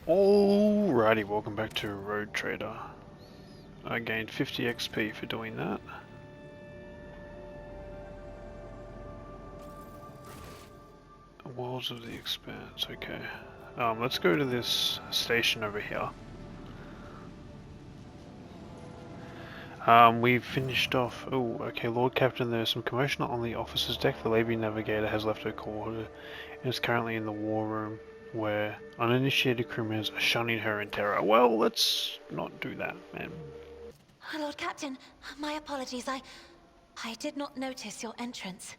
Alrighty, welcome back to Road Trader. I gained 50 XP for doing that. Walls of the Expanse, okay. Let's go to this station over here. We've finished off. Oh, okay, Lord Captain, there's some commotion on the officer's deck. The Lady Navigator has left her quarter and is currently in the war room, where uninitiated criminals are shunning her in terror. Well, let's not do that, man. Lord Captain, my apologies. I did not notice your entrance.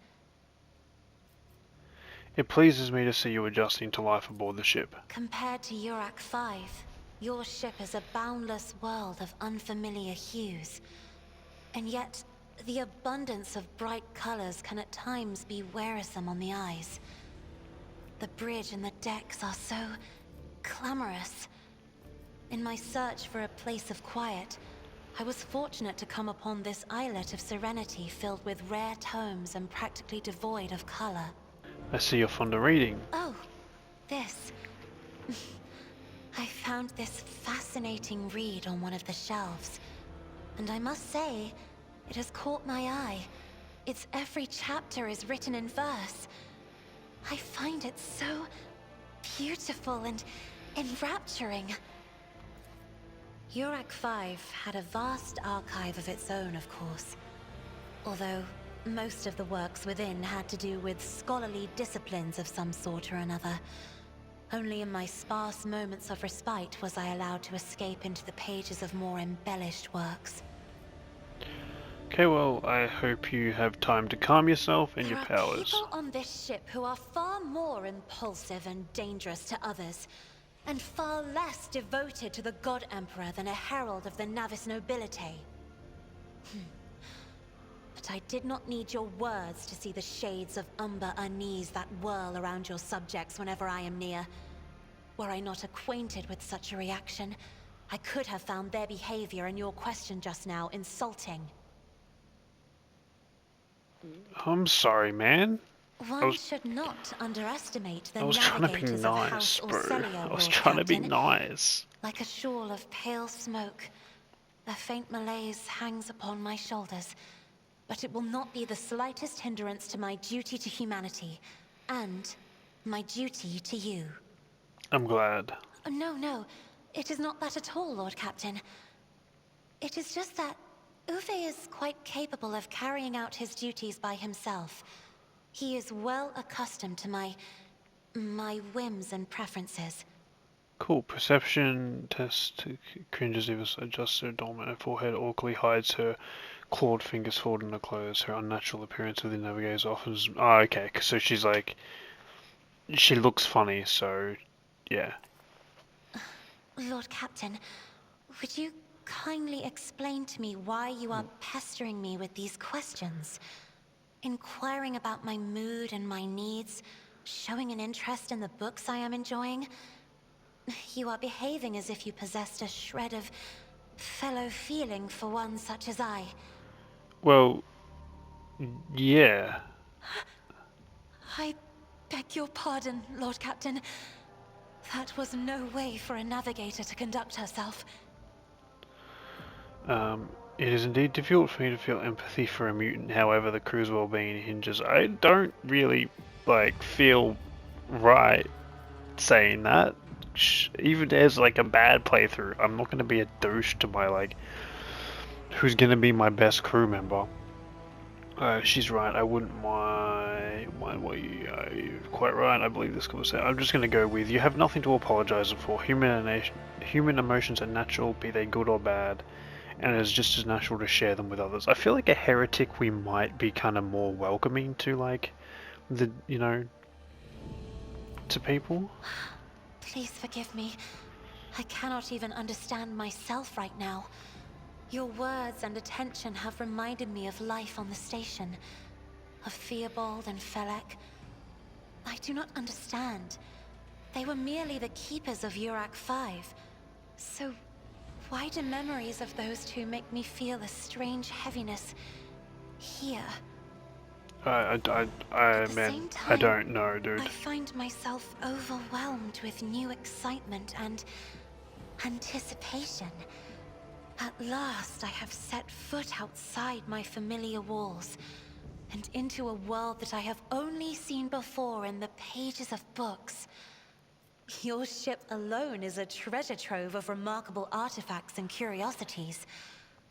It pleases me to see you adjusting to life aboard the ship. Compared to Urak 5, your ship is a boundless world of unfamiliar hues. And yet, the abundance of bright colors can at times be wearisome on the eyes. The bridge and the decks are so clamorous. In my search for a place of quiet, I was fortunate to come upon this islet of serenity filled with rare tomes and practically devoid of color. I see you're fond of reading. Oh, this. I found this fascinating read on one of the shelves, and I must say, it has caught my eye. Its every chapter is written in verse. I find it so beautiful and enrapturing. Urak 5 had a vast archive of its own, of course. Although most of the works within had to do with scholarly disciplines of some sort or another. Only in my sparse moments of respite was I allowed to escape into the pages of more embellished works. Okay, well, I hope you have time to calm yourself and your There are powers. people on this ship who are far more impulsive and dangerous to others, and far less devoted to the God Emperor than a herald of the Navis nobility. But I did not need your words to see the shades of umber unease that whirl around your subjects whenever I am near. Were I not acquainted with such a reaction, I could have found their behavior and your question just now insulting. I'm sorry, man. One should not underestimate the I was trying to be navigators of House nice, bro. Orselio, I was Lord trying to be Captain. nice. Like a shawl of pale smoke, a faint malaise hangs upon my shoulders, but it will not be the slightest hindrance to my duty to humanity, and my duty to you. I'm glad. No, it is not that at all, Lord Captain. It is just that Uwe is quite capable of carrying out his duties by himself. He is well accustomed to my whims and preferences. Cool. Perception test. Cringes if it adjusts her dominant forehead, awkwardly hides her clawed fingers folded in her clothes. Her unnatural appearance of the navigator's offers. Oh, okay. So she's like, she looks funny. So, yeah. Lord Captain, would you kindly explain to me why you are pestering me with these questions? Inquiring about my mood and my needs, showing an interest in the books I am enjoying. You are behaving as if you possessed a shred of fellow feeling for one such as I. Well, yeah. I beg your pardon, Lord Captain. That was no way for a navigator to conduct herself. It is indeed difficult for me to feel empathy for a mutant, however the crew's well-being hinges. I don't really, feel right saying that. Even as, a bad playthrough, I'm not going to be a douche to my, who's going to be my best crew member. She's right, I wouldn't mind what you're quite right, I believe this conversation. I'm just going to go with, you have nothing to apologize for. Human emotions are natural, be they good or bad, and it is just as natural to share them with others. I feel like a heretic we might be kind of more welcoming to, to people. Please forgive me. I cannot even understand myself right now. Your words and attention have reminded me of life on the station, of Theobald and Felek. I do not understand. They were merely the keepers of Urak 5. So why do memories of those two make me feel a strange heaviness here? At the man, same I time, don't know, dude. I find myself overwhelmed with new excitement and anticipation. At last, I have set foot outside my familiar walls and into a world that I have only seen before in the pages of books. Your ship alone is a treasure trove of remarkable artifacts and curiosities.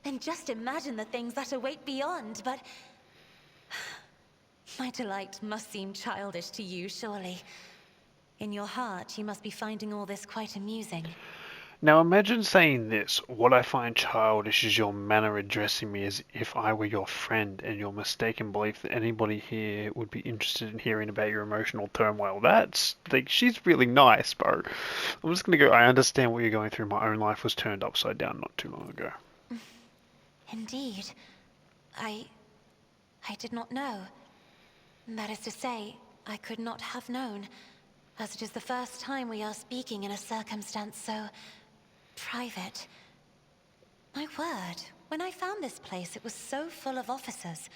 And just imagine the things that await beyond, but... my delight must seem childish to you, surely. In your heart, you must be finding all this quite amusing. Now imagine saying this: what I find childish is your manner addressing me as if I were your friend, and your mistaken belief that anybody here would be interested in hearing about your emotional turmoil. That's, like, she's really nice, bro. I'm just gonna go, I understand what you're going through. My own life was turned upside down not too long ago. Indeed. I did not know. That is to say, I could not have known, as it is the first time we are speaking in a circumstance so... private. My word, when I found this place, it was so full of officers.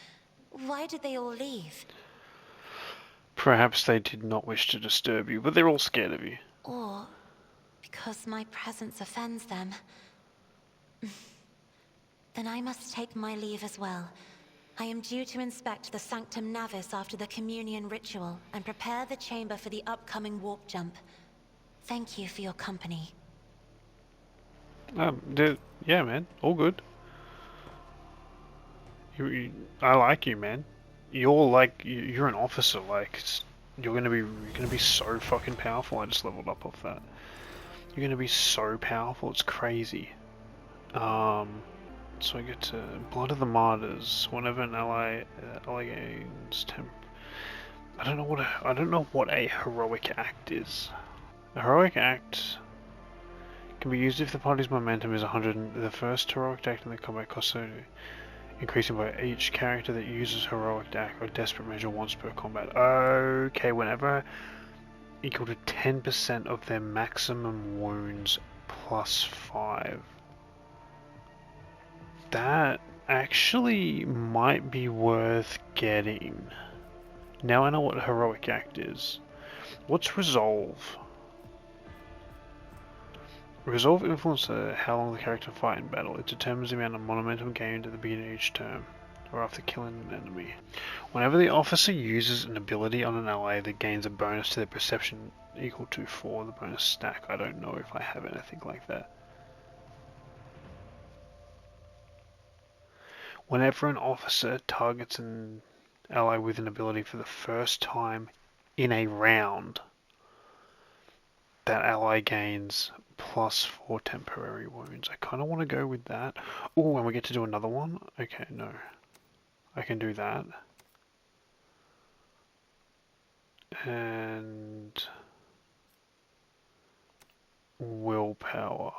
Why did they all leave? Perhaps they did not wish to disturb you, but they're all scared of you. Or because my presence offends them. Then I must take my leave as well. I am due to inspect the Sanctum Navis after the communion ritual and prepare the chamber for the upcoming warp jump. Thank you for your company. Dude, yeah, man, all good. I like you, man. You're an officer. Like, you're gonna be so fucking powerful. I just leveled up off that. You're gonna be so powerful. It's crazy. So I get to Blood of the Martyrs. Whenever an ally gains temp. I don't know what a heroic act is. A heroic act can be used if the party's momentum is 100. The first heroic act in the combat costs increasing by each character that uses heroic act or desperate measure once per combat. Okay, whenever equal to 10% of their maximum wounds plus 5. That actually might be worth getting. Now I know what heroic act is. What's resolve? Resolve influences how long the character fight in battle. It determines the amount of momentum gained at the beginning of each turn, or after killing an enemy. Whenever the officer uses an ability on an ally that gains a bonus to their perception equal to 4 the bonus stack. I don't know if I have anything like that. Whenever an officer targets an ally with an ability for the first time in a round, that ally gains plus 4 temporary wounds. I kind of want to go with that. Oh, and we get to do another one? Okay, no. I can do that. And... willpower.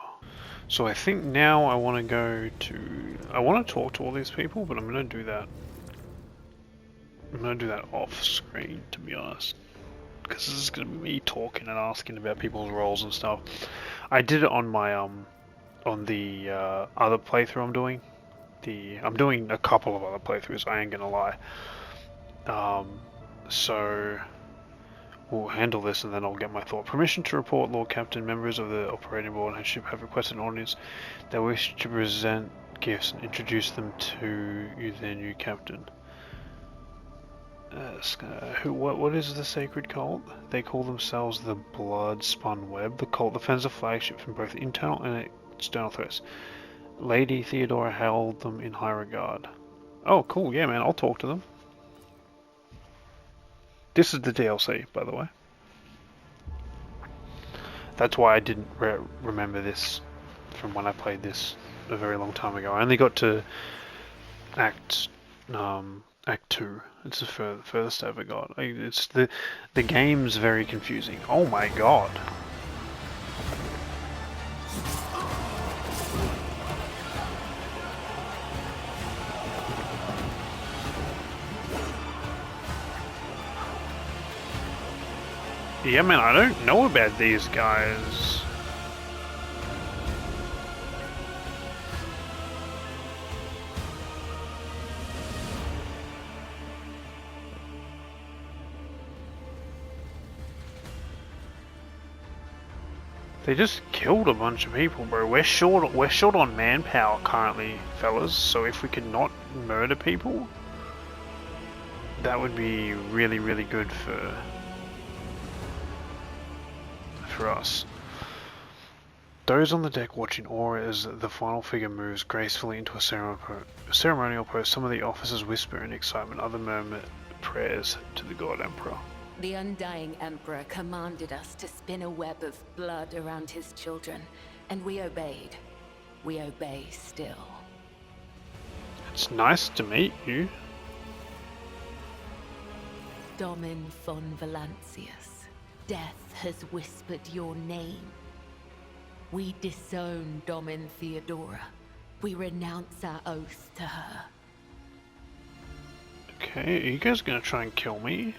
So I think now I want to go to... I want to talk to all these people, but I'm going to do that. I'm going to do that off screen, to be honest. Because this is going to be me talking and asking about people's roles and stuff. I did it on my, on the other playthrough I'm doing. I'm doing a couple of other playthroughs, I ain't going to lie. So... we'll handle this and then I'll get my thought. Permission to report, Lord Captain. Members of the operating board and ship have requested an audience. They wish to present gifts and introduce them to you, their new captain. What is the sacred cult? They call themselves the Bloodspun Web. The cult defends the flagship from both internal and external threats. Lady Theodora held them in high regard. Oh, cool. Yeah, man. I'll talk to them. This is the DLC, by the way. That's why I didn't remember this from when I played this a very long time ago. I only got to Act 2. It's the furthest I ever got. It's the game's very confusing. Oh my god. Yeah, man, I don't know about these guys. They just killed a bunch of people, bro. We're short on manpower currently, fellas. So if we could not murder people, that would be really, really good for us. Those on the deck watch in awe as the final figure moves gracefully into a ceremonial pose. Some of the officers whisper in excitement, other murmur prayers to the God Emperor. The Undying Emperor commanded us to spin a web of blood around his children, and we obeyed. We obey still. It's nice to meet you. Domin von Valancius, death has whispered your name. We disown Domin Theodora. We renounce our oath to her. Okay, are you guys gonna try and kill me?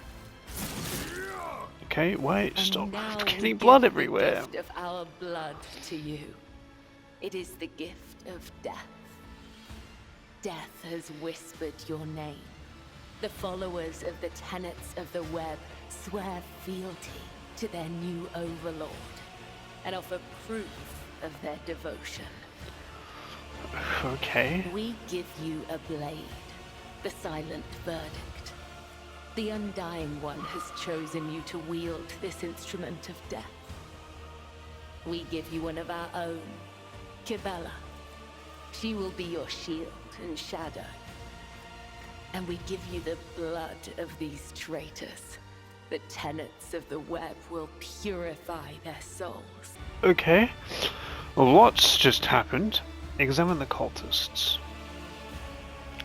Okay, wait, stop. I'm getting blood everywhere. The gift of our blood to you. It is the gift of death. Death has whispered your name. The followers of the tenets of the web swear fealty to their new overlord and offer proof of their devotion. Okay. We give you a blade, the silent verdict. The Undying One has chosen you to wield this instrument of death. We give you one of our own, Kibella. She will be your shield and shadow. And we give you the blood of these traitors. The tenets of the web will purify their souls. Okay. A lot's just happened. Examine the cultists.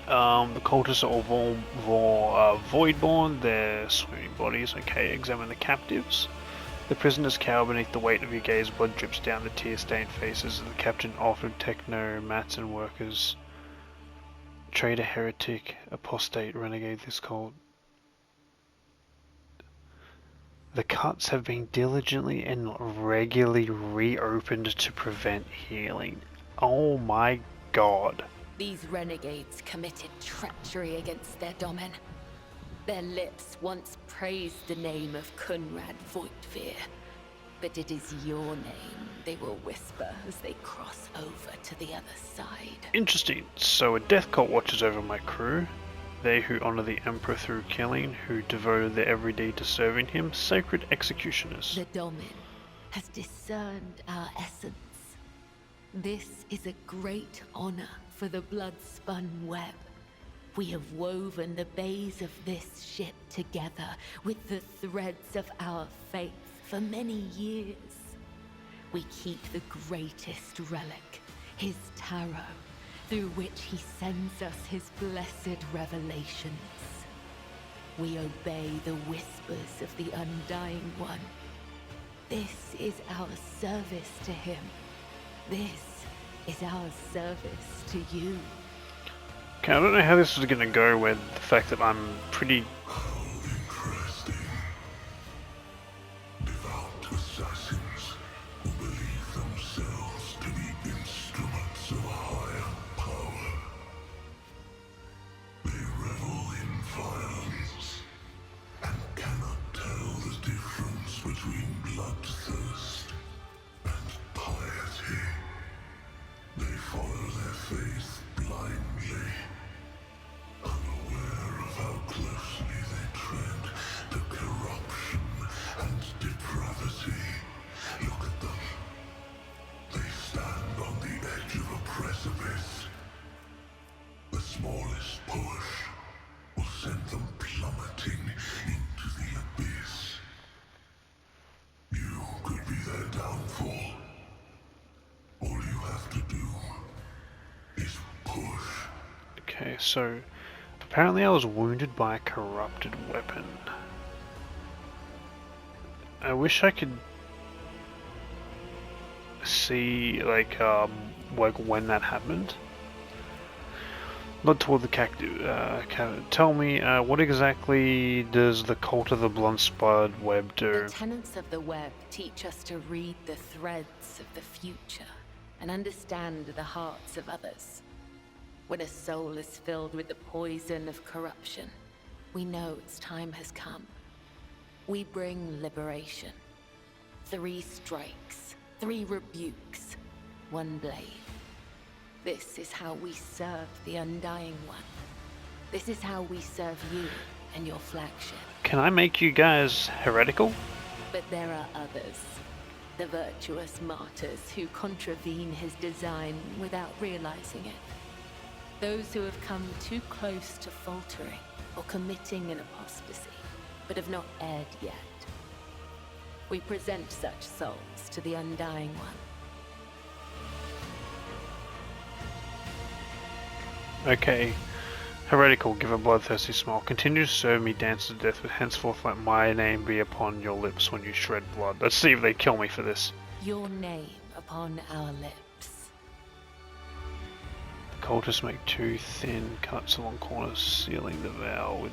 The cultists are all voidborn, they're swimming bodies. Okay, examine the captives. The prisoners cower beneath the weight of your gaze. Blood drips down the tear-stained faces of the captain offered technomats and workers. Traitor, heretic, apostate, renegade, this cult. The cuts have been diligently and regularly reopened to prevent healing. Oh my god. These renegades committed treachery against their domin. Their lips once praised the name of Kunrad Voigtveer, but it is your name they will whisper as they cross over to the other side. Interesting. So a death cult watches over my crew. They who honor the Emperor through killing, who devoted their every deed to serving him, sacred executioners. The domin has discerned our essence. This is a great honor for the Bloodspun Web. We have woven the bays of this ship together with the threads of our faith for many years. We keep the greatest relic, his tarot, through which he sends us his blessed revelations. We obey the whispers of the Undying One. This is our service to him. This is our service to you. Okay, I don't know how this is going to go with the fact that I'm pretty... How interesting. Devout assassins who believe themselves to be instruments of a higher power. They revel in violence and cannot tell the difference between bloodthirst and piety. They follow their faith blindly, unaware of how closely they tread to corruption and depravity. Look at them. They stand on the edge of a precipice. The smallest push will send them plummeting into the abyss. You could be their downfall. All you have to do is push. Okay, so apparently I was wounded by a corrupted weapon. I wish I could see like when that happened. Not toward the cactus. Tell me, what exactly does the cult of the Bloodspun Web do? The tenets of the web teach us to read the threads of the future and understand the hearts of others. When a soul is filled with the poison of corruption, we know its time has come. We bring liberation. 3 strikes, 3 rebukes, 1 blade. This is how we serve the Undying One. This is how we serve you and your flagship. Can I make you guys heretical? But there are others. The virtuous martyrs who contravene his design without realizing it. Those who have come too close to faltering or committing an apostasy, but have not erred yet. We present such souls to the Undying One. Okay. Heretical, give a bloodthirsty smile. Continue to serve me, dance to death, but henceforth let my name be upon your lips when you shred blood. Let's see if they kill me for this. Your name upon our lips. The cultists make 2 thin cuts along corners, sealing the vow with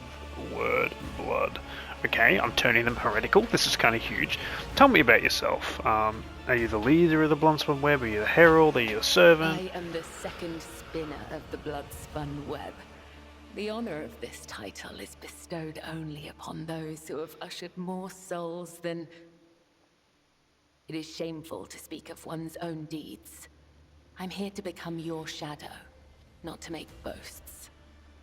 word and blood. Okay, I'm turning them heretical. This is kind of huge. Tell me about yourself. Are you the leader of the Bloodspun Web? Are you the herald? Are you the servant? I am the second spinner of the Bloodspun Web. The honor of this title is bestowed only upon those who have ushered more souls than... It is shameful to speak of one's own deeds. I'm here to become your shadow, not to make boasts.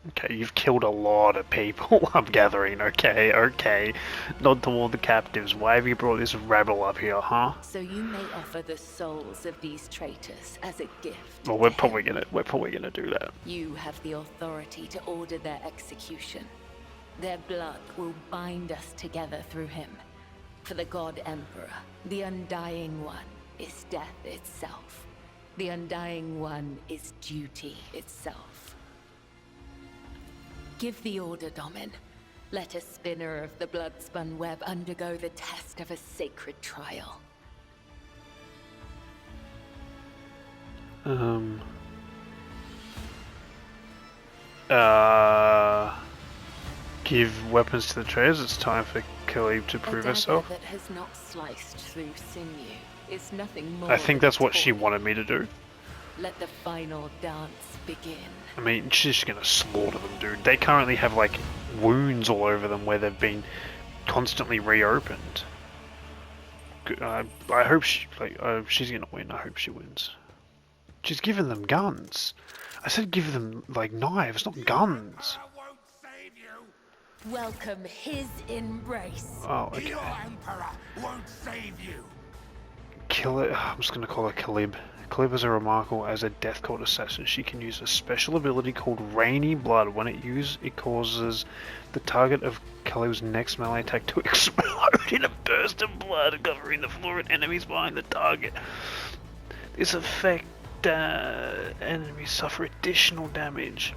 Okay, you've killed a lot of people, I'm gathering. Okay. Not toward the captives. Why have you brought this rabble up here, huh? So you may offer the souls of these traitors as a gift. Well, we're probably gonna do that. You have the authority to order their execution. Their blood will bind us together through him. For the God Emperor, the Undying One is death itself. The Undying One is duty itself. Give the order, Domin. Let a spinner of the Bloodspun Web undergo the test of a sacred trial. Give weapons to the traitors. It's time for Khalib to prove herself. That has not sliced through sinew is nothing more. I think that's what she wanted me to do. Let the final dance begin. I mean, she's just gonna slaughter them, dude. They currently have like wounds all over them where they've been constantly reopened. I hope she's gonna win. I hope she wins. She's giving them guns. I said give them like knives, not guns. Welcome his embrace. Oh, okay. Your Emperor won't save you. Kill it. I'm just gonna call her Khalib. Khalib is a remarkable as a death cult assassin. She can use a special ability called Rainy Blood. When it causes the target of Khalib's next melee attack to explode in a burst of blood, covering the floor and enemies behind the target. This effect, enemies suffer additional damage.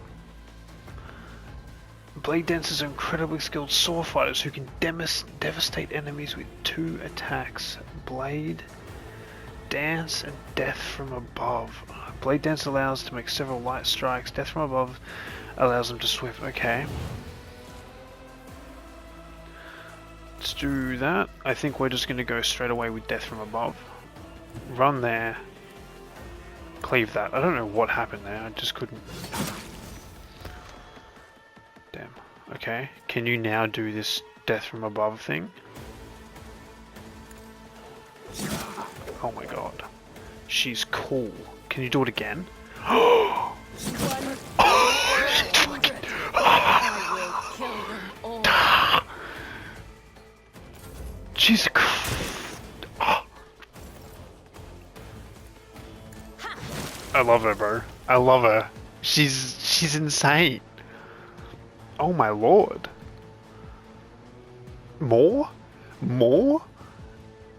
Blade dancers are incredibly skilled sword fighters who can devastate enemies with 2 attacks. Blade Dance and Death from Above. Blade Dance allows to make several light strikes. Death from Above allows them to swift. Okay. Let's do that. I think we're just going to go straight away with Death from Above. Run there. Cleave that. I don't know what happened there. I just couldn't. Damn. Okay. Can you now do this Death from Above thing? Oh my god. She's cool. Can you do it again? Oh, she's I love her, bro. I love her. She's insane. Oh my lord. More? More?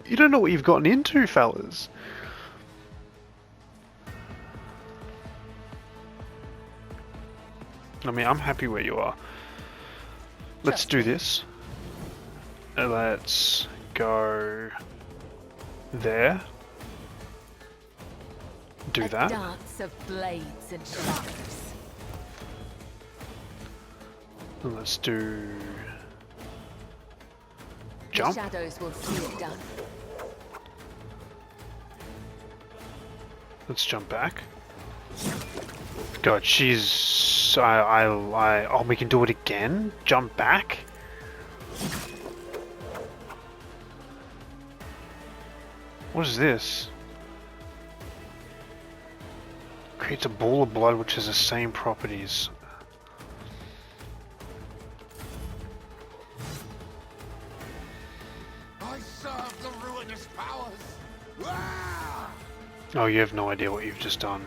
You don't know what you've gotten into, fellas. I mean, I'm happy where you are. Let's do this. Let's go there. Do that. Dance of blades and shadows. And let's do jump. The shadows will see it done. Let's jump back. God, she's... oh, we can do it again? Jump back? What is this? Creates a ball of blood which has the same properties. I serve the ruinous powers. Ah! Oh, you have no idea what you've just done.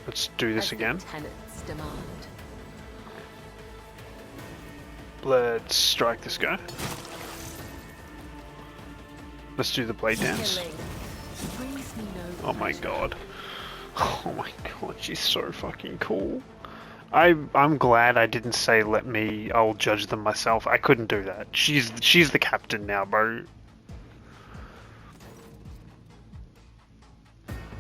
Let's do this again. Tenants demand. Let's strike this guy. Let's do the blade dance. Killing brings me no Oh my pleasure. god. Oh my god, she's so fucking cool. I'm glad I didn't say I'll judge them myself. I couldn't do that. She's the captain now, bro.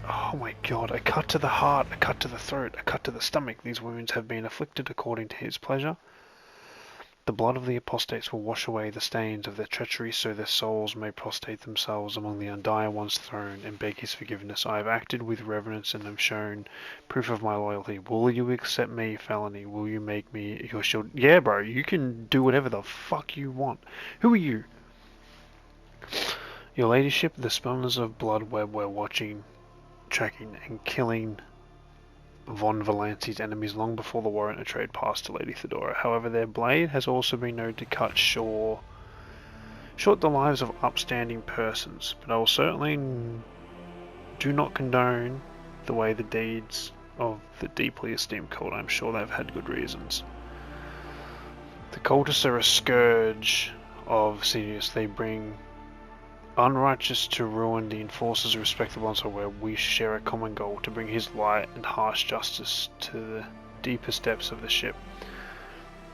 Oh my god, a cut to the heart, a cut to the throat, a cut to the stomach. These wounds have been afflicted according to his pleasure. The blood of the apostates will wash away the stains of their treachery, so their souls may prostrate themselves among the Undire One's throne and beg his forgiveness. I have acted with reverence and have shown proof of my loyalty. Will you accept me, felony? Will you make me your shield? Yeah, bro, you can do whatever the fuck you want. Who are you? Your ladyship, the spawners of Blood Web were watching, tracking, and killing Von Valancy's enemies long before the warrant of trade passed to Lady Thedora. However, their blade has also been known to cut short the lives of upstanding persons, but I will certainly do not condone the deeds of the deeply esteemed cult. I'm sure they've had good reasons. The cultists are a scourge of Sirius. They bring unrighteous to ruin the enforcers of respectable ones, where we share a common goal to bring his light and harsh justice to the deepest depths of the ship.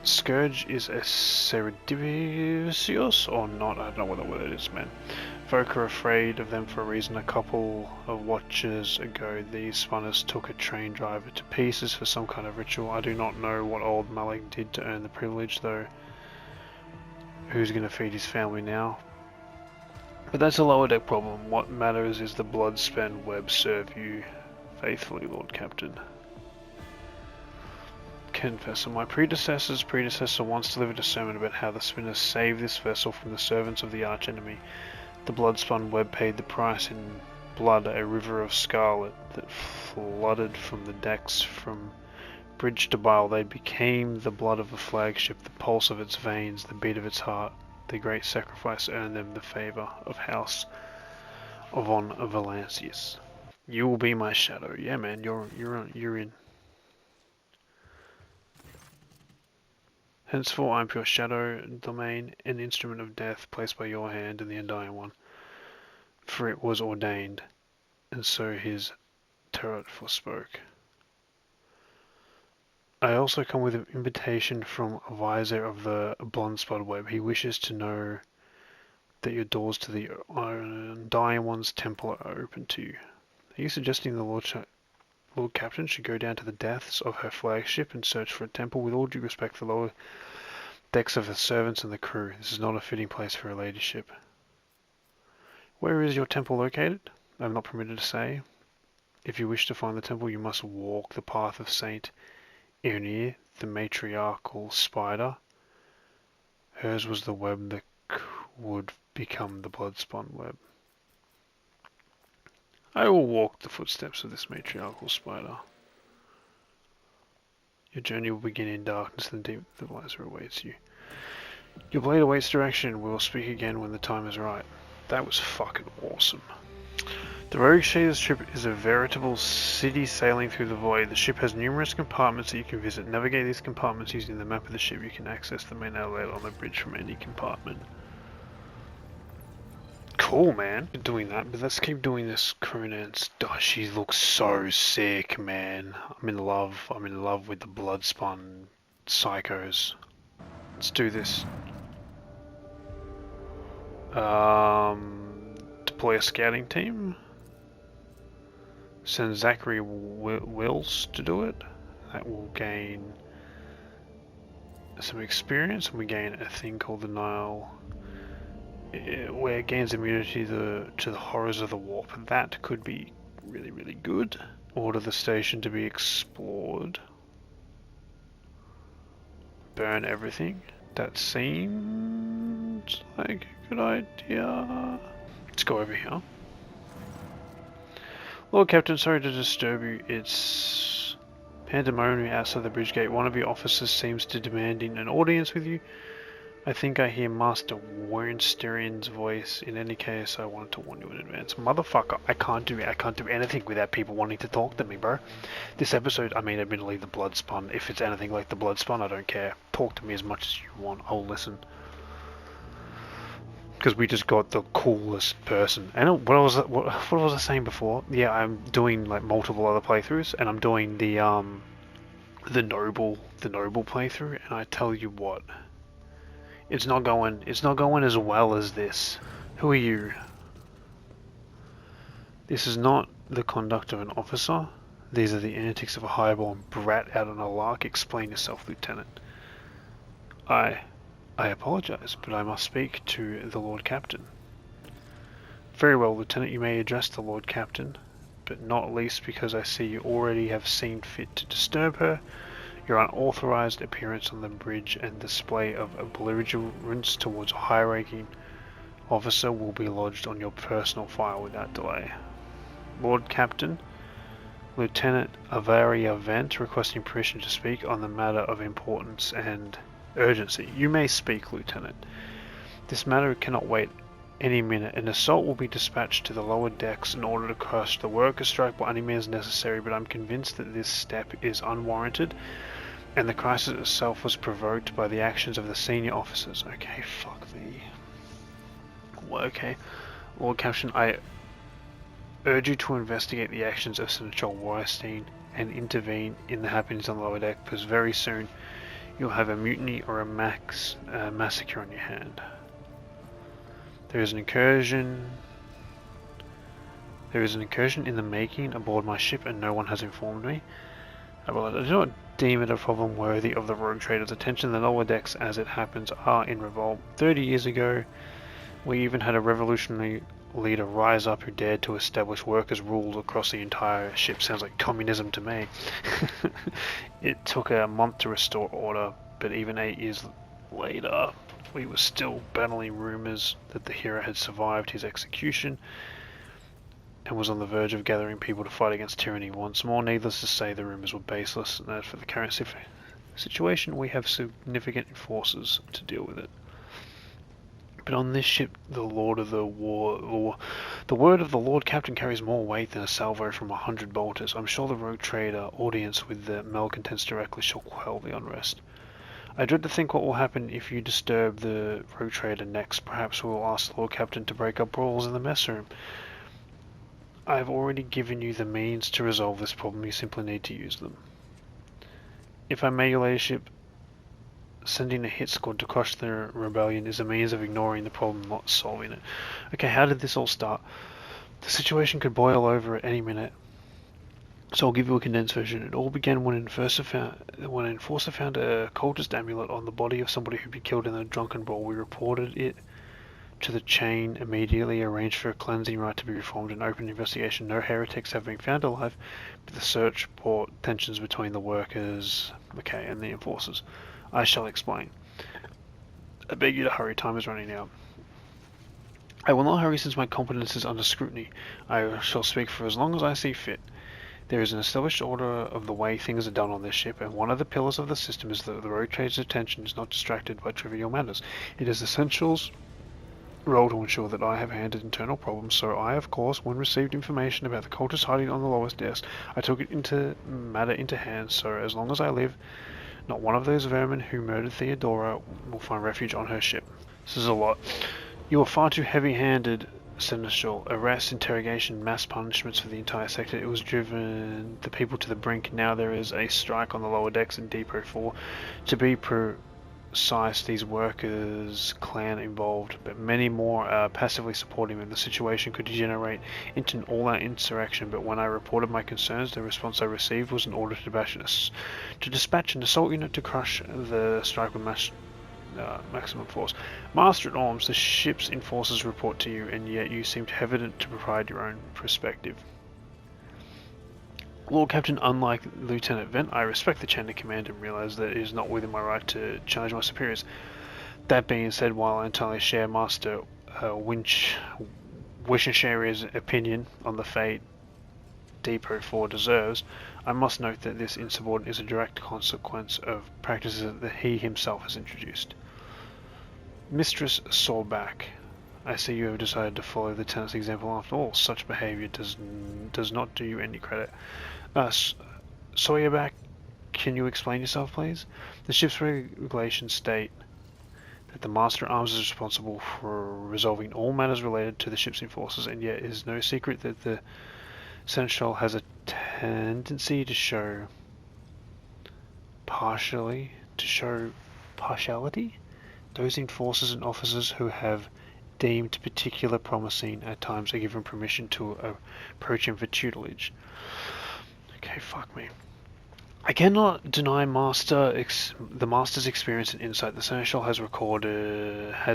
Scourge is a seditious or not? I don't know what the word is, man. Folk are afraid of them for a reason. A couple of watches ago, these spawners took a train driver to pieces for some kind of ritual. I do not know what old Malik did to earn the privilege, though. Who's going to feed his family now? But that's a lower deck problem. What matters is the Bloodspun Web serve you faithfully, Lord Captain. Confessor, my predecessor's predecessor once delivered a sermon about how the spinners saved this vessel from the servants of the archenemy. The Bloodspun Web paid the price in blood, a river of scarlet that flooded from the decks from bridge to bile. They became the blood of the flagship, the pulse of its veins, the beat of its heart. The great sacrifice earned them the favor of House von Valancius. You will be my shadow. Yeah, man, you're in. Henceforth, I am pure shadow domain, an instrument of death placed by your hand in the Undying One. For it was ordained, and so his tarot forspoke. I also come with an invitation from a vizier of the Bloodspun Web. He wishes to know that your doors to the Undying One's temple are open to you. Are you suggesting the Lord Captain should go down to the depths of her flagship and search for a temple? With all due respect for the lower decks of the servants and the crew, this is not a fitting place for a ladyship. Where is your temple located? I am not permitted to say. If you wish to find the temple, you must walk the path of Saint Irnir, the matriarchal spider. Hers was the web that would become the Bloodspun Web. I will walk the footsteps of this matriarchal spider. Your journey will begin in darkness, and deep the visor awaits you. Your blade awaits direction. We will speak again when the time is right. That was fucking awesome. The Rogue Shader's ship is a veritable city sailing through the void. The ship has numerous compartments that you can visit. Navigate these compartments using the map of the ship. You can access the main outlet on the bridge from any compartment. Cool, man. We're doing that, but let's keep doing this Conan's. Oh, she looks so sick, man. I'm in love. I'm in love with the Bloodspun psychos. Let's do this. Deploy a scouting team. Send Zachary Wills to do it. That will gain some experience, and we gain a thing called the Nile, where it gains immunity to the horrors of the warp. That could be really, really good. Order the station to be explored. Burn everything. That seems like a good idea. Let's go over here. Lord Captain, sorry to disturb you. It's pandemonium outside the bridge gate. One of your officers seems to demanding an audience with you. I think I hear Master Wernsterin's voice. In any case, I wanted to warn you in advance. Motherfucker, I can't do anything without people wanting to talk to me, bro. This episode, I mean, admittedly, the Bloodspun. If it's anything like the Bloodspun, I don't care. Talk to me as much as you want. I'll listen. Because we just got the coolest person. And what was I saying before? Yeah, I'm doing like multiple other playthroughs, and I'm doing the noble playthrough. And I tell you what. It's not going as well as this. Who are you? This is not the conduct of an officer. These are the antics of a highborn brat out on a lark. Explain yourself, Lieutenant. I apologize, but I must speak to the Lord Captain. Very well, Lieutenant, you may address the Lord Captain, but not least because I see you already have seen fit to disturb her. Your unauthorized appearance on the bridge and display of belligerence towards a high-ranking officer will be lodged on your personal file without delay. Lord Captain, Lieutenant Avaria Vent requesting permission to speak on the matter of importance and urgency. You may speak, Lieutenant. This matter cannot wait any minute. An assault will be dispatched to the lower decks in order to crush the workers' strike by any means necessary, but I'm convinced that this step is unwarranted, and the crisis itself was provoked by the actions of the senior officers. Okay, fuck me. Okay, Lord Captain, I urge you to investigate the actions of Senator Weinstein and intervene in the happenings on the lower deck, because very soon you'll have a mutiny or a massacre on your hand. There is an incursion in the making aboard my ship, and no one has informed me. I do not deem it a problem worthy of the rogue trader's attention. The lower decks, as it happens, are in revolt. 30 years ago, we even had a revolutionary leader rise up who dared to establish workers' rules across the entire ship. Sounds like communism to me. It took a month to restore order, but even 8 years later, we were still battling rumors that the hero had survived his execution and was on the verge of gathering people to fight against tyranny once more. Needless to say, the rumors were baseless, and as for the current situation, we have significant forces to deal with it. But on this ship, the word of the Lord Captain carries more weight than a salvo from 100 bolters. I'm sure the rogue trader audience with the malcontents directly shall quell the unrest. I dread to think what will happen if you disturb the rogue trader next. Perhaps we will ask the Lord Captain to break up brawls in the mess room. I have already given you the means to resolve this problem. You simply need to use them. If I may, your ladyship, sending a hit squad to crush the rebellion is a means of ignoring the problem, not solving it. Okay, how did this all start? The situation could boil over at any minute, so I'll give you a condensed version. It all began when an enforcer found a cultist amulet on the body of somebody who'd been killed in a drunken brawl. We reported it to the chain, immediately arranged for a cleansing rite to be performed, and opened investigation. No heretics have been found alive, but the search brought tensions between the workers, and the enforcers. I shall explain. I beg you to hurry, time is running out. I will not hurry since my competence is under scrutiny. I shall speak for as long as I see fit. There is an established order of the way things are done on this ship, and one of the pillars of the system is that the rogue trader's attention is not distracted by trivial matters. It is Essential's role to ensure that I have handled internal problems, so I, of course, when received information about the cultists hiding on the lowest desk, I took it into hand, so as long as I live, not one of those vermin who murdered Theodora will find refuge on her ship. This is a lot. You are far too heavy-handed, Seneschal. Arrest, interrogation, mass punishments for the entire sector. It was driven the people to the brink. Now there is a strike on the lower decks in Depot 4. To be precise, these workers' clan involved, but many more are passively supporting them. The situation could degenerate into an all-out insurrection, but when I reported my concerns, the response I received was an order to dispatch an assault unit to crush the strike with maximum force. Master-at-Arms, the ship's enforcers report to you, and yet you seem hesitant to provide your own perspective. Lord Captain, unlike Lieutenant Vent, I respect the chain of command and realize that it is not within my right to challenge my superiors. That being said, while I entirely share Master Wishensharia's opinion on the fate Depot 4 deserves, I must note that this insubordinate is a direct consequence of practices that he himself has introduced. Mistress Solback, I see you have decided to follow the tenant's example. After all, such behavior does not do you any credit. Sawyerback, can you explain yourself, please? The ship's regulations state that the Master at Arms is responsible for resolving all matters related to the ship's enforcers, and yet it is no secret that the Seneschal has a tendency to show partiality. Those enforcers and officers who have deemed particular promising at times are given permission to approach him for tutelage. Okay, fuck me. I cannot deny the Master's experience and insight. The Seneschal has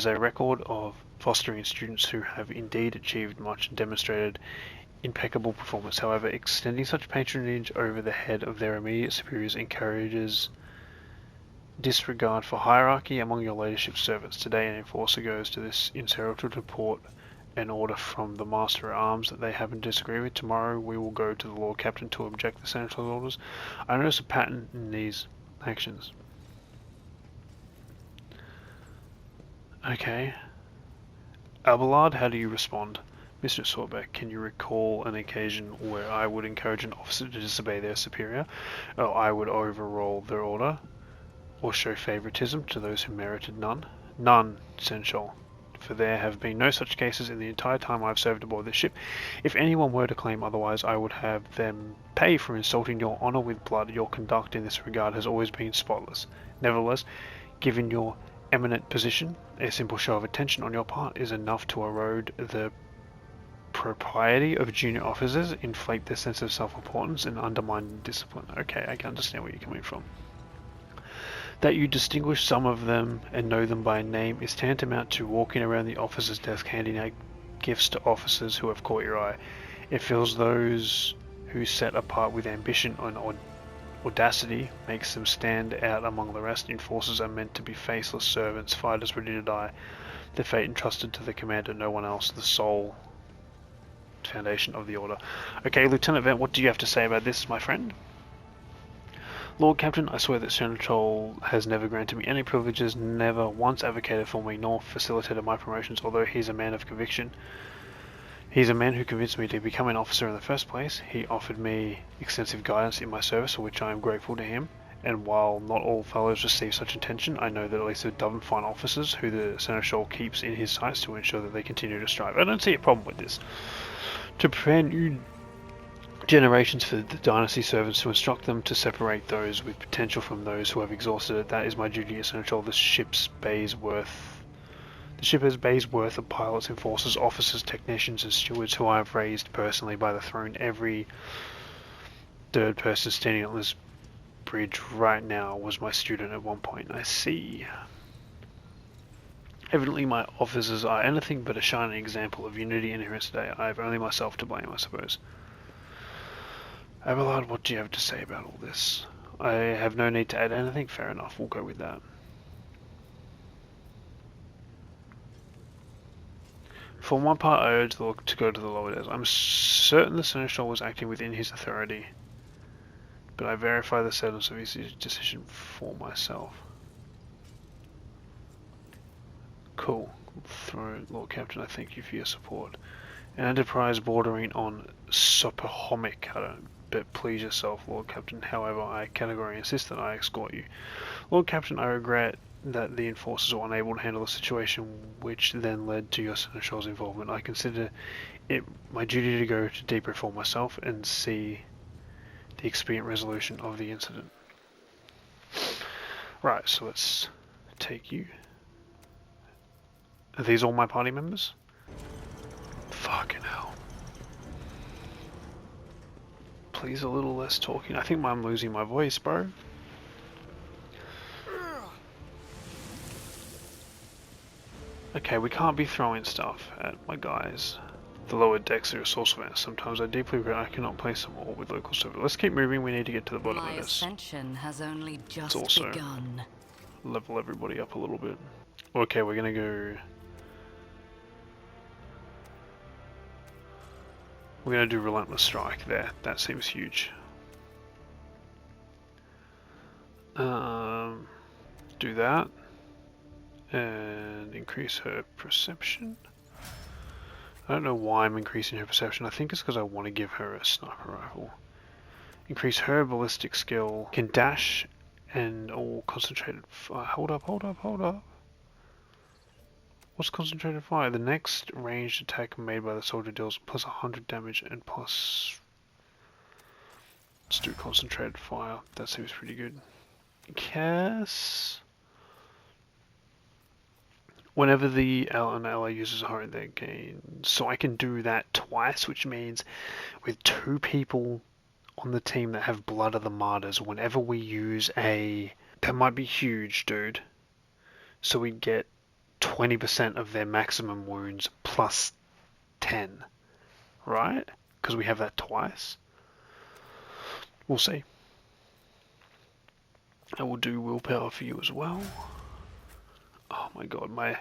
a record of fostering students who have indeed achieved much and demonstrated impeccable performance. However, extending such patronage over the head of their immediate superiors encourages disregard for hierarchy among your leadership servants. Today, an enforcer goes to this incinerator to report an order from the Master at Arms that they happen to disagree with. Tomorrow, we will go to the Lord Captain to object the Seneschal's orders. I notice a pattern in these actions. Okay. Abelard, how do you respond? Mr. Sorbeck, can you recall an occasion where I would encourage an officer to disobey their superior, or I would overrule their order, or show favoritism to those who merited none? None, Seneschal, for there have been no such cases in the entire time I have served aboard this ship. If anyone were to claim otherwise, I would have them pay for insulting your honor with blood. Your conduct in this regard has always been spotless. Nevertheless, given your eminent position, a simple show of attention on your part is enough to erode the propriety of junior officers, inflate their sense of self-importance, and undermine discipline. Okay, I can understand where you're coming from. That you distinguish some of them and know them by name is tantamount to walking around the officer's desk handing out gifts to officers who have caught your eye. It fills those who set apart with ambition and audacity, makes them stand out among the rest. Enforcers are meant to be faceless servants, fighters ready to die. The fate entrusted to the commander, no one else, the sole foundation of the order. Okay, Lieutenant Vent, what do you have to say about this, my friend? Lord Captain, I swear that Seneschal has never granted me any privileges, never once advocated for me, nor facilitated my promotions, although he's a man of conviction. He's a man who convinced me to become an officer in the first place. He offered me extensive guidance in my service, for which I am grateful to him. And while not all fellows receive such attention, I know that at least a dozen fine officers who the Seneschal keeps in his sights to ensure that they continue to strive. I don't see a problem with this. To prepare new generations for the dynasty servants, to instruct them to separate those with potential from those who have exhausted it, that is my duty as Seneschal. The ship has bays worth of pilots, enforcers, officers, technicians, and stewards who I have raised personally by the throne. Every third person standing on this bridge right now was my student at one point. I see. Evidently my officers are anything but a shining example of unity and heresy today. I have only myself to blame, I suppose. Abelard, what do you have to say about all this? I have no need to add anything. Fair enough, we'll go with that. For my part, I urge the to go to the lower decks. I'm certain the Seneschal was acting within his authority, but I verify the soundness of his decision for myself. Cool. Lord Captain, I thank you for your support. An enterprise bordering on Sopahomic, I don't but please yourself, Lord Captain. However, I categorically insist that I escort you. Lord Captain, I regret that the enforcers were unable to handle the situation which then led to your Seneschal's involvement. I consider it my duty to go to Depot for myself and see the expedient resolution of the incident. Right, so let's take you. Are these all my party members? Fucking hell. Please a little less talking. I think I'm losing my voice, bro. Okay, we can't be throwing stuff at my guys. The lower decks are a source of answer. Sometimes I deeply regret I cannot play some more with local servers. Let's keep moving, we need to get to the bottom of this. My ascension has only just Let's also begun. level everybody up a little bit. Okay, we're gonna go... We're going to do Relentless Strike there. That seems huge. Do that. And increase her perception. I don't know why I'm increasing her perception. I think it's because I want to give her a sniper rifle. Increase her ballistic skill. Can dash and all concentrated fire. Hold up. What's concentrated fire? The next ranged attack made by the soldier deals plus 100 damage and plus... Let's do concentrated fire. That seems pretty good. Cass... Whenever an ally uses a horror, they gain. So I can do that twice, which means with 2 people on the team that have Blood of the Martyrs, whenever we use a... That might be huge, dude. So we get 20% of their maximum wounds plus 10. Right? Because we have that twice. We'll see. I will do willpower for you as well. Oh my god, my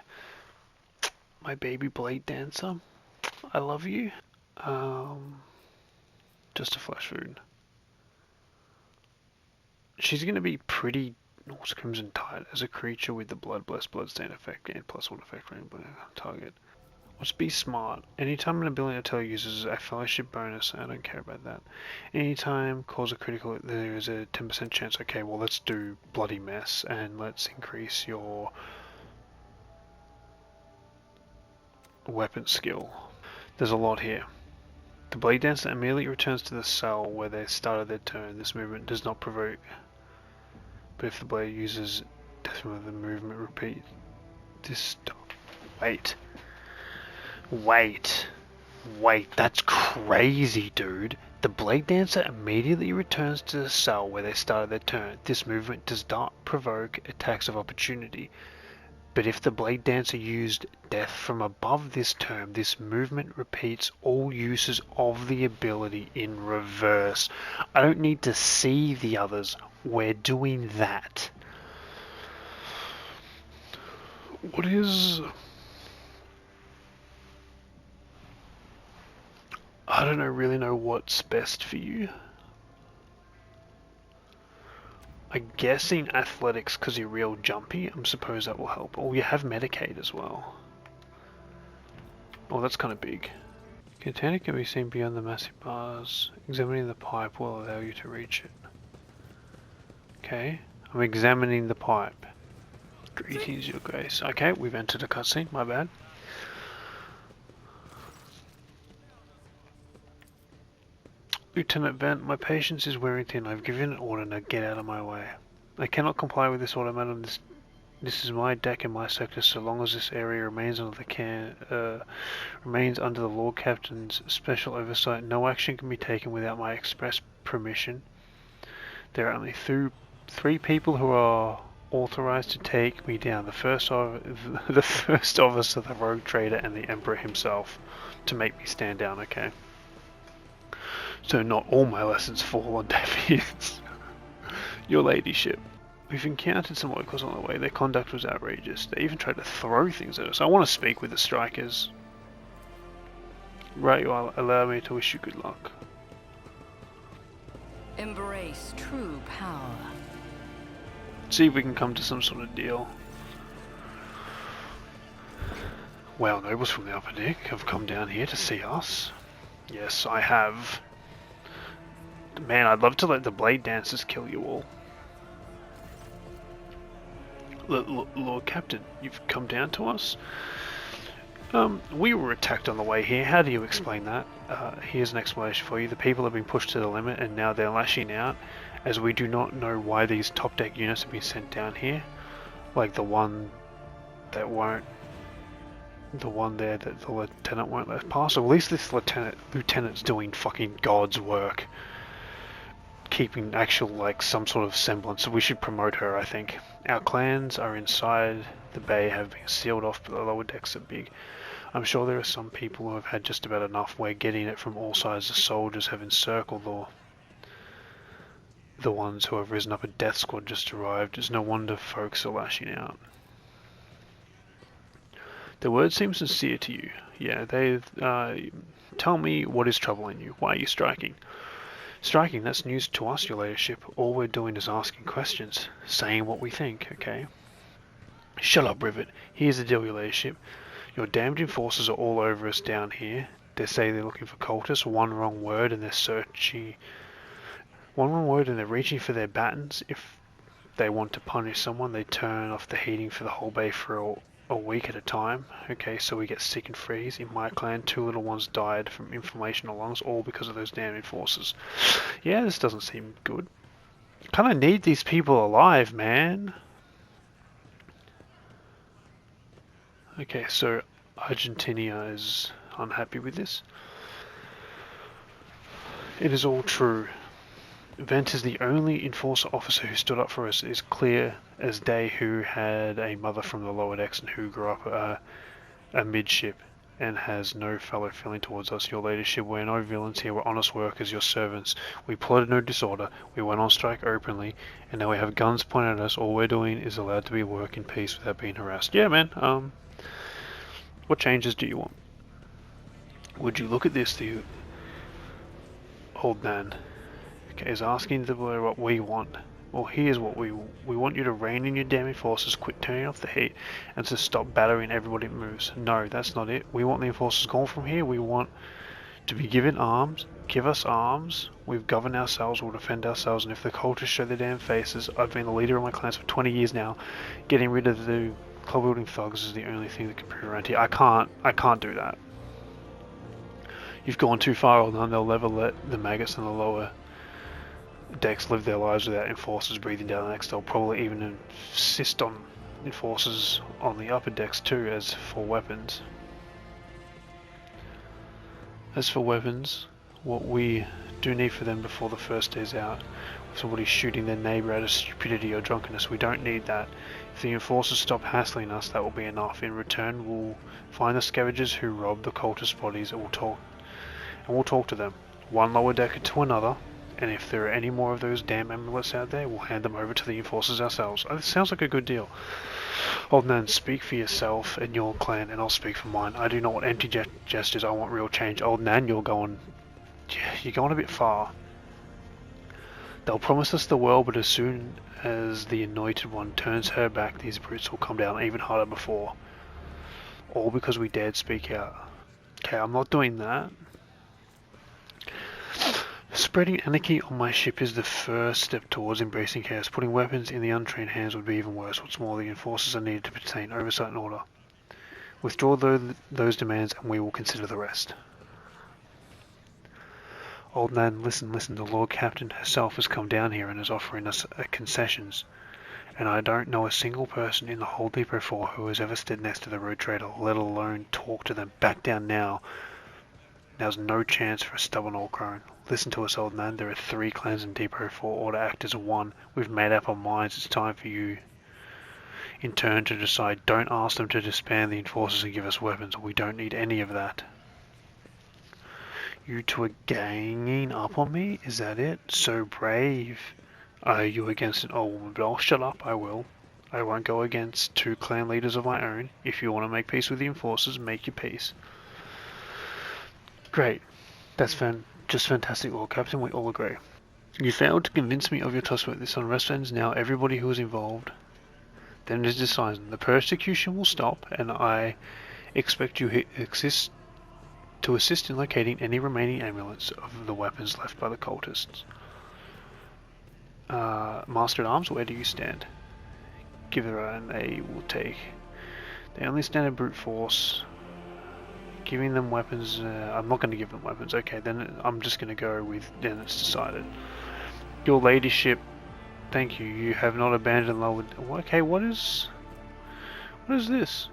baby blade dancer. I love you. Just a flash food. She's gonna be pretty Norse Crimson Tide as a creature with the blessed bloodstain effect and +1 effect range by target. Let's be smart. Anytime an ability I tell uses a fellowship bonus, I don't care about that. Anytime cause a critical, there is a 10% chance. Okay, well let's do bloody mess and let's increase your weapon skill. There's a lot here. The blade dancer immediately returns to the cell where they started their turn. This movement does not provoke, but if the blade uses death with the movement repeat. This wait, that's crazy, dude. The blade dancer immediately returns to the cell where they started their turn. This movement does not provoke attacks of opportunity. But if the blade dancer used death from above this term, this movement repeats all uses of the ability in reverse. I don't need to see the others. We're doing that. What is... I don't really know what's best for you. I'm guessing athletics because you're real jumpy. I suppose that will help. Oh, you have Medicaid as well. Oh, that's kind of big. Container can be seen beyond the massive bars. Examining the pipe will allow you to reach it. Okay, I'm examining the pipe. Greetings, your grace. Okay, we've entered a cutscene. My bad. Lieutenant Vent, my patience is wearing thin. I've given an order, now get out of my way. I cannot comply with this order, madam. This is my deck and my sector. So long as this area remains under the Lord Captain's special oversight, no action can be taken without my express permission. There are only 3 people who are authorized to take me down: the first officer, the rogue trader, and the Emperor himself, to make me stand down. Okay. So not all my lessons fall on deaf ears. Your ladyship. We've encountered some locals on the way. Their conduct was outrageous. They even tried to throw things at us. I want to speak with the strikers. Right, you allow me to wish you good luck. Embrace true power. See if we can come to some sort of deal. Well, nobles from the upper deck have come down here to see us. Yes, I have. Man, I'd love to let the blade dancers kill you all. Lord Captain, you've come down to us? We were attacked on the way here. How do you explain that? Here's an explanation for you. The people have been pushed to the limit and now they're lashing out, as we do not know why these top deck units have been sent down here. Like the one that won't... The one there that the lieutenant won't let pass. So at least this lieutenant's doing fucking God's work. Keeping actual, like, some sort of semblance. So we should promote her, I think. Our clans are inside the bay, have been sealed off, but the lower decks are big. I'm sure there are some people who have had just about enough. We're getting it from all sides. The soldiers have encircled the ones who have risen up. A death squad just arrived. It's no wonder folks are lashing out. The words seem sincere to you. Yeah, they tell me what is troubling you. Why are you striking? Striking, that's news to us, your ladyship. All we're doing is asking questions, saying what we think, okay? Shut up, Rivet. Here's the deal, your ladyship. Your damned enforcers are all over us down here. They say they're looking for cultists. One wrong word and they're searching. One wrong word and they're reaching for their batons. If they want to punish someone, they turn off the heating for the whole bay for a week at a time. Okay, so we get sick and freeze. In my clan, 2 little ones died from inflammation of lungs, all because of those damn enforcers. Yeah, this doesn't seem good. Kinda need these people alive, man. Okay, so Argentina is unhappy with this. It is all true. Vent is the only enforcer officer who stood up for us. It is clear as day who had a mother from the lower decks and who grew up amidship and has no fellow feeling towards us. Your ladyship, we're no villains here, we're honest workers, your servants. We plotted no disorder, we went on strike openly, and now we have guns pointed at us. All we're doing is allowed to be work in peace without being harassed. Yeah, man, what changes do you want? Would you look at this, the old man? Okay, is asking the boy what we want. Well, here's what we want you to rein in your damn enforcers, quit turning off the heat, and to stop battering everybody that moves. No, that's not it. We want the enforcers gone from here. We want to be given arms. Give us arms. We've governed ourselves. We'll defend ourselves. And if the cultists show their damn faces, I've been the leader of my clans for 20 years now. Getting rid of the club building thugs is the only thing that can prove around here. I can't do that. You've gone too far, old man. They'll never let the maggots in the lower decks live their lives without enforcers breathing down the necks. They'll probably even insist on enforcers on the upper decks too. As for weapons, what we do need for them before the first day's out, somebody shooting their neighbour out of stupidity or drunkenness, we don't need that. If the enforcers stop hassling us, that will be enough. In return, we'll find the scavengers who robbed the cultist bodies and we'll talk to them, one lower decker to another. And if there are any more of those damn amulets out there, we'll hand them over to the enforcers ourselves. It sounds like a good deal. Old man, speak for yourself and your clan, and I'll speak for mine. I do not want empty gestures, I want real change. Old Nan, you're going a bit far. They'll promise us the world, but as soon as the anointed one turns her back, these brutes will come down even harder before. All because we dared speak out. Okay, I'm not doing that. Spreading anarchy on my ship is the first step towards embracing chaos. Putting weapons in the untrained hands would be even worse. What's more, the enforcers are needed to obtain oversight and order. Withdraw those demands and we will consider the rest. Old man, listen, the Lord Captain herself has come down here and is offering us concessions. And I don't know a single person in the whole Depot 4 who has ever stood next to the road trader, let alone talk to them. Back down now. Now's no chance for a stubborn old crone. Listen to us, old man. There are 3 clans in Depot 4, or to act as one. We've made up our minds. It's time for you, in turn, to decide. Don't ask them to disband the enforcers and give us weapons. We don't need any of that. You two are ganging up on me? Is that it? So brave. Are you against an old woman? But I'll shut up. I will. I won't go against 2 clan leaders of my own. If you want to make peace with the enforcers, make your peace. Great. That's just fantastic, Lord Captain. We all agree. You failed to convince me of your trust with this unrest ends. Now everybody who is involved, then it is decided. The persecution will stop, and I expect you to assist in locating any remaining amulets of the weapons left by the cultists. Master at Arms, where do you stand? Give it and they will take. They only stand in brute force. Giving them weapons, I'm not going to give them weapons. Okay, then I'm just going to go with then it's decided. Your ladyship, thank you. You have not abandoned lower. Okay, what is this?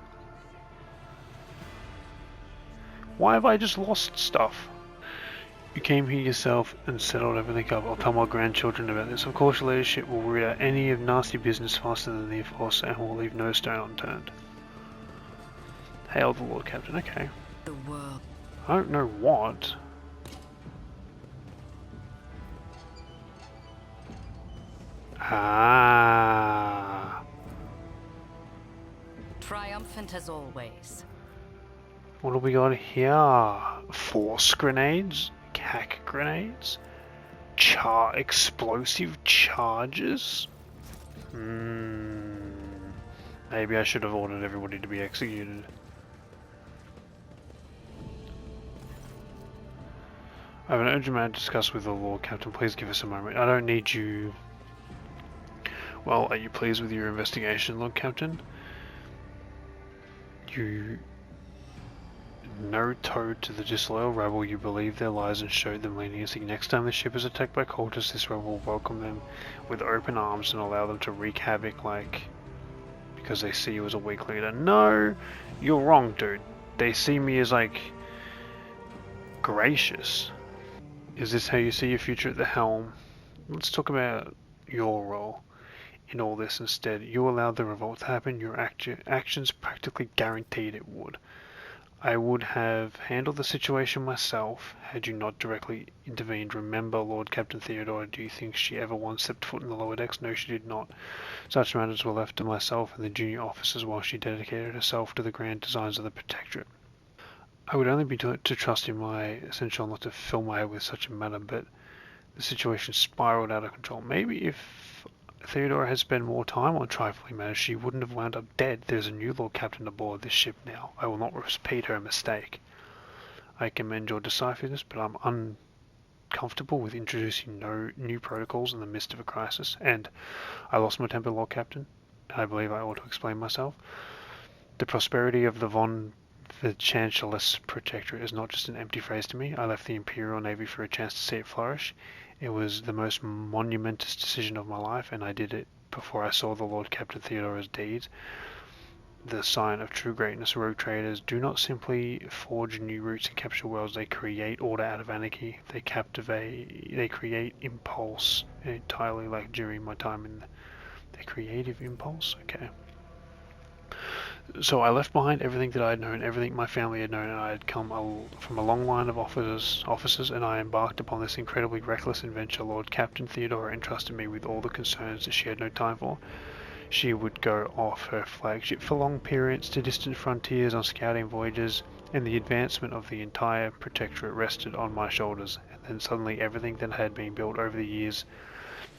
Why have I just lost stuff? You came here yourself and settled everything up. I'll tell my grandchildren about this. Of course, your ladyship will root out any of nasty business faster than the enforcer and will leave no stone unturned. Hail the Lord Captain. Okay. The world. I don't know what. Ah. Triumphant as always. What do we got here? Force grenades, cack grenades, explosive charges. Maybe I should have ordered everybody to be executed. I have an urgent matter to discuss with the Lord Captain. Please give us a moment. I don't need you. Well, are you pleased with your investigation, Lord Captain? You no-toed to the disloyal rabble, you believed their lies and showed them leniency. Next time the ship is attacked by cultists, this rabble will welcome them with open arms and allow them to wreak havoc because they see you as a weak leader. No, you're wrong, dude. They see me as gracious. Is this how you see your future at the helm? Let's talk about your role in all this instead. You allowed the revolt to happen. Your actions practically guaranteed it would. I would have handled the situation myself had you not directly intervened. Remember, Lord Captain Theodora, do you think she ever once stepped foot in the lower decks? No, she did not. Such matters were left to myself and the junior officers while she dedicated herself to the grand designs of the Protectorate. I would only be to trust in my essential not to fill my head with such a matter, but the situation spiraled out of control. Maybe if Theodora had spent more time on trifling matters, she wouldn't have wound up dead. There's a new Lord Captain aboard this ship now. I will not repeat her mistake. I commend your decisiveness, but I'm uncomfortable with introducing no new protocols in the midst of a crisis. And I lost my temper, Lord Captain. I believe I ought to explain myself. The prosperity of the Chancellor's Protectorate is not just an empty phrase to me. I left the Imperial Navy for a chance to see it flourish. It was the most monumentous decision of my life, and I did it before I saw the Lord Captain Theodora's deeds. The sign of true greatness. Rogue traders do not simply forge new routes and capture worlds, they create order out of anarchy. They create impulse entirely, like during my time in the creative impulse. Okay. So I left behind everything that I had known, everything my family had known, and I had come from a long line of officers, and I embarked upon this incredibly reckless adventure. Lord Captain Theodora entrusted me with all the concerns that she had no time for. She would go off her flagship for long periods to distant frontiers on scouting voyages, and the advancement of the entire Protectorate rested on my shoulders. And then suddenly everything that had been built over the years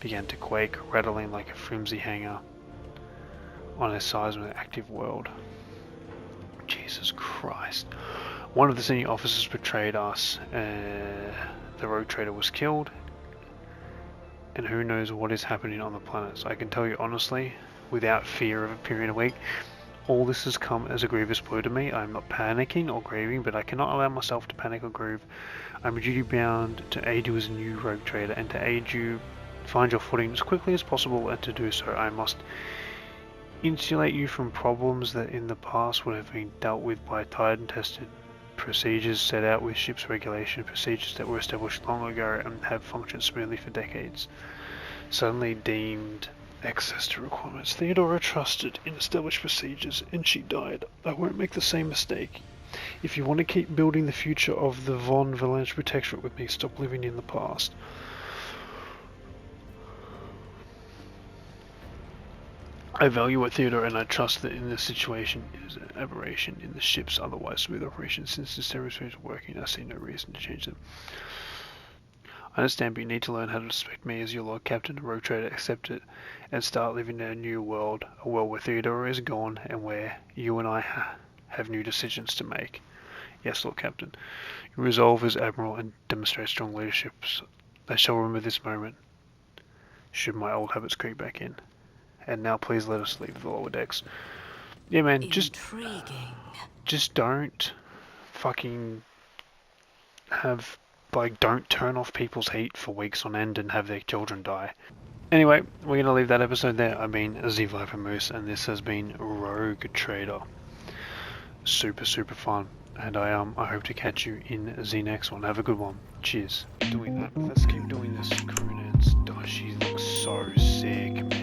began to quake, rattling like a flimsy hanger on a seismic active world. Jesus Christ. One of the senior officers betrayed us. The rogue trader was killed. And who knows what is happening on the planets. I can tell you honestly, without fear of appearing weak, all this has come as a grievous blow to me. I'm not panicking or grieving, but I cannot allow myself to panic or grieve. I'm duty bound to aid you as a new rogue trader and to aid you find your footing as quickly as possible, and to do so I must insulate you from problems that in the past would have been dealt with by tried and tested procedures set out with ship's regulation, procedures that were established long ago and have functioned smoothly for decades. Suddenly deemed access to requirements. Theodora trusted in established procedures and she died. I won't make the same mistake. If you want to keep building the future of the Von Valence Protectorate with me, stop living in the past. I value what Theodora, and I trust that in this situation it is an aberration in the ship's otherwise smooth operation. Since the ceremonies are working, I see no reason to change them. I understand, but you need to learn how to respect me as your Lord Captain, a rogue trader, accept it, and start living in a new world, a world where Theodora is gone, and where you and I have new decisions to make. Yes, Lord Captain. Your resolve is admirable and demonstrates strong leadership. I shall remember this moment, should my old habits creep back in. And now please let us leave the lower decks. Yeah, man, just don't fucking don't turn off people's heat for weeks on end and have their children die. Anyway, we're going to leave that episode there. I've been Z Viper Moose, and this has been Rogue Trader. Super, super fun. And I hope to catch you in the next one. Have a good one. Cheers. Doing that. Let's keep doing this. Croonance. Oh, she looks so sick, man.